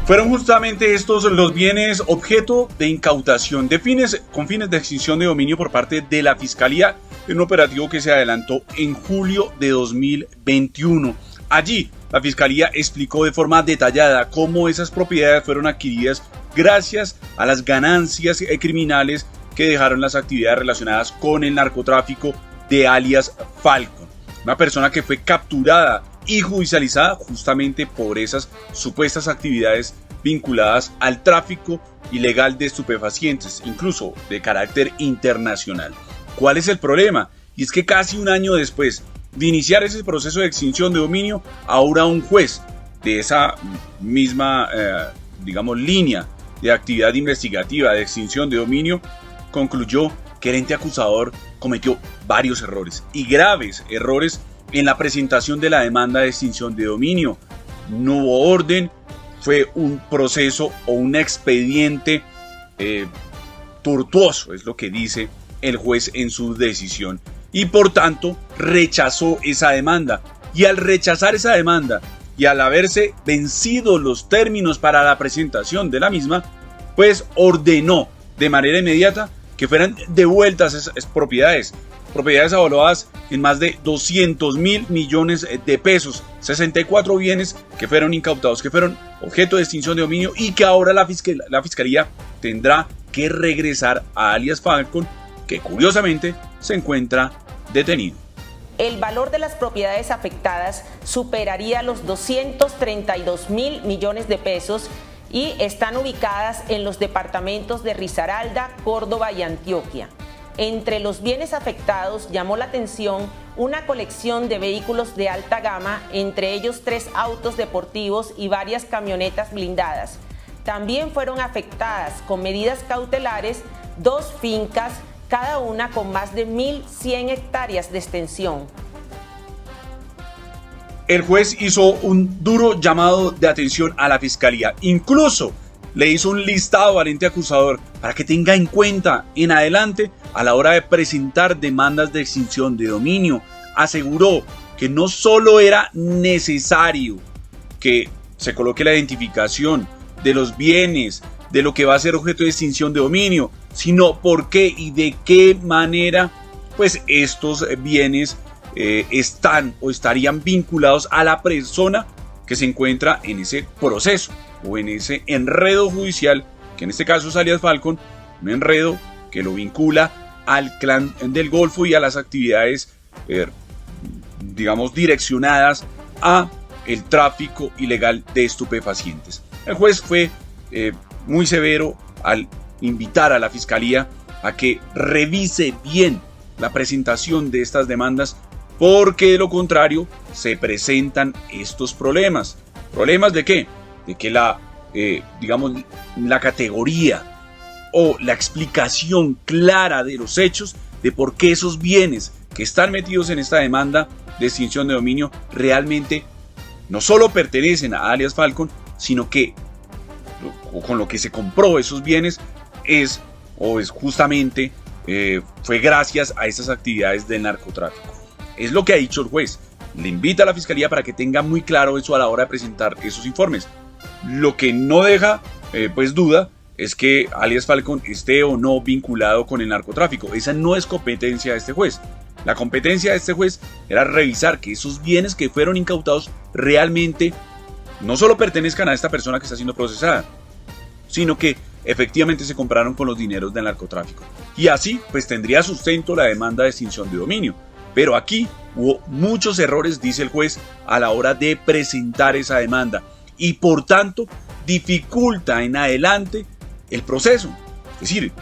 Fueron justamente estos los bienes objeto de incautación con fines de extinción de dominio por parte de la Fiscalía en un operativo que se adelantó en julio de 2021. Allí, la Fiscalía explicó de forma detallada cómo esas propiedades fueron adquiridas gracias a las ganancias criminales que dejaron las actividades relacionadas con el narcotráfico de alias Falcon, una persona que fue capturada y judicializada justamente por esas supuestas actividades vinculadas al tráfico ilegal de estupefacientes, incluso de carácter internacional. ¿Cuál es el problema? Y es que casi un año después de iniciar ese proceso de extinción de dominio, ahora un juez de esa misma, línea de actividad investigativa de extinción de dominio concluyó que el ente acusador cometió varios errores y graves errores en la presentación de la demanda de extinción de dominio. No hubo orden, fue un proceso o un expediente tortuoso, es lo que dice el juez en su decisión, y por tanto rechazó esa demanda. Y al rechazar esa demanda y al haberse vencido los términos para la presentación de la misma, pues ordenó de manera inmediata que fueran devueltas esas propiedades evaluadas en más de 200.000 millones de pesos, 64 bienes que fueron incautados, que fueron objeto de extinción de dominio y que ahora la Fiscalía tendrá que regresar a alias Falcon, que curiosamente se encuentra detenido. El valor de las propiedades afectadas superaría los 232.000 millones de pesos y están ubicadas en los departamentos de Risaralda, Córdoba y Antioquia. Entre los bienes afectados llamó la atención una colección de vehículos de alta gama, entre ellos 3 autos deportivos y varias camionetas blindadas. También fueron afectadas con medidas cautelares 2 fincas, cada una con más de 1.100 hectáreas de extensión. El juez hizo un duro llamado de atención a la Fiscalía. Incluso le hizo un listado al ente acusador para que tenga en cuenta en adelante a la hora de presentar demandas de extinción de dominio. Aseguró que no solo era necesario que se coloque la identificación de los bienes, de lo que va a ser objeto de extinción de dominio, sino por qué y de qué manera pues estos bienes están o estarían vinculados a la persona que se encuentra en ese proceso o en ese enredo judicial, que en este caso es alias Falcon, un enredo que lo vincula al clan del Golfo y a las actividades direccionadas a el tráfico ilegal de estupefacientes. El juez fue muy severo al invitar a la Fiscalía a que revise bien la presentación de estas demandas, porque de lo contrario se presentan estos problemas. ¿Problemas de qué? De que la categoría o la explicación clara de los hechos de por qué esos bienes que están metidos en esta demanda de extinción de dominio realmente no solo pertenecen a alias Falcon, sino que con lo que se compró esos bienes fue gracias a estas actividades del narcotráfico. Es lo que ha dicho el juez. Le invita a la Fiscalía para que tenga muy claro eso a la hora de presentar esos informes. Lo que no deja duda es que alias Falcon esté o no vinculado con el narcotráfico. Esa no es competencia de este juez. La competencia de este juez era revisar que esos bienes que fueron incautados realmente no solo pertenezcan a esta persona que está siendo procesada, sino que efectivamente se compraron con los dineros del narcotráfico. Y así pues tendría sustento la demanda de extinción de dominio. Pero aquí hubo muchos errores, dice el juez, a la hora de presentar esa demanda y por tanto dificulta en adelante el proceso. Es decir,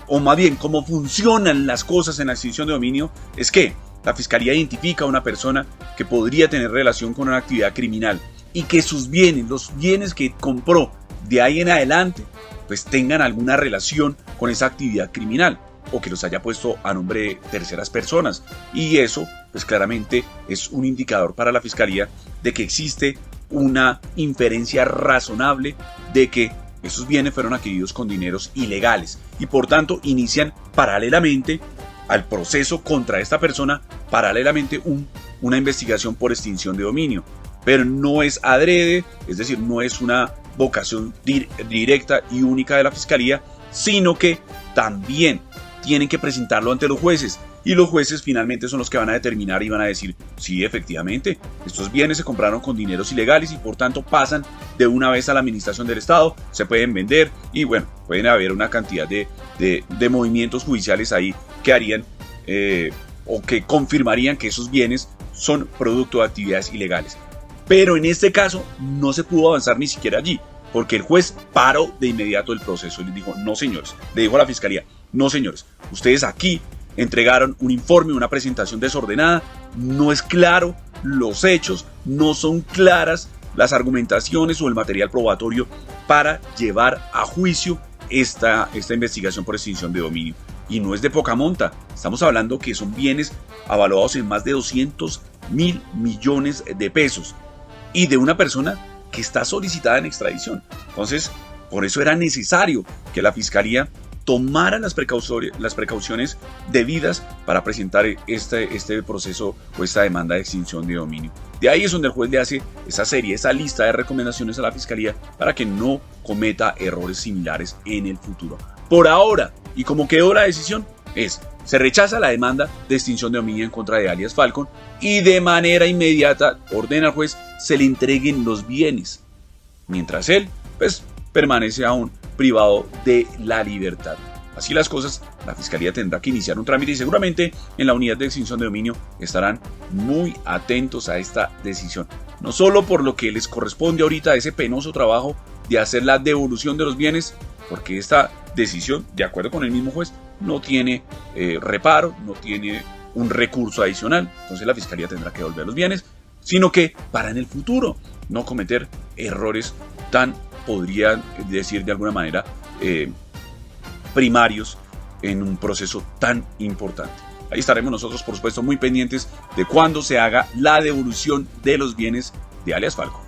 o más bien cómo funcionan las cosas en la extinción de dominio es que la Fiscalía identifica a una persona que podría tener relación con una actividad criminal y que sus bienes, los bienes que compró de ahí en adelante, pues tengan alguna relación con esa actividad criminal, o que los haya puesto a nombre de terceras personas. Y eso, pues claramente es un indicador para la Fiscalía de que existe una inferencia razonable de que esos bienes fueron adquiridos con dineros ilegales y por tanto inician paralelamente al proceso contra esta persona, paralelamente una investigación por extinción de dominio. pero no es adrede, es decir, no es una vocación directa y única de la Fiscalía, sino que también tienen que presentarlo ante los jueces, y los jueces finalmente son los que van a determinar y van a decir, sí, efectivamente, estos bienes se compraron con dineros ilegales y por tanto pasan de una vez a la administración del Estado, se pueden vender y bueno, pueden haber una cantidad de movimientos judiciales ahí que harían o que confirmarían que esos bienes son producto de actividades ilegales. Pero en este caso no se pudo avanzar ni siquiera allí, porque el juez paró de inmediato el proceso y les dijo, no señores, le dijo a la Fiscalía, no señores, ustedes aquí entregaron un informe, una presentación desordenada, no es claro los hechos, no son claras las argumentaciones o el material probatorio para llevar a juicio esta investigación por extinción de dominio. Y no es de poca monta, estamos hablando que son bienes avaluados en más de 200.000 millones de pesos y de una persona que está solicitada en extradición. Entonces, por eso era necesario que la Fiscalía tomara las precauciones debidas para presentar este proceso o esta demanda de extinción de dominio. De ahí es donde el juez le hace esa lista de recomendaciones a la Fiscalía para que no cometa errores similares en el futuro. Por ahora, y como quedó la decisión, se rechaza la demanda de extinción de dominio en contra de alias Falcon y de manera inmediata ordena al juez se le entreguen los bienes, mientras él, permanece aún privado de la libertad. Así las cosas, la Fiscalía tendrá que iniciar un trámite y seguramente en la unidad de extinción de dominio estarán muy atentos a esta decisión. No solo por lo que les corresponde ahorita ese penoso trabajo de hacer la devolución de los bienes, porque esta decisión, de acuerdo con el mismo juez, no tiene reparo, no tiene un recurso adicional, entonces la Fiscalía tendrá que devolver los bienes, sino que para en el futuro no cometer errores tan, podría decir de alguna manera, primarios en un proceso tan importante. Ahí estaremos nosotros, por supuesto, muy pendientes de cuándo se haga la devolución de los bienes de alias Falcon.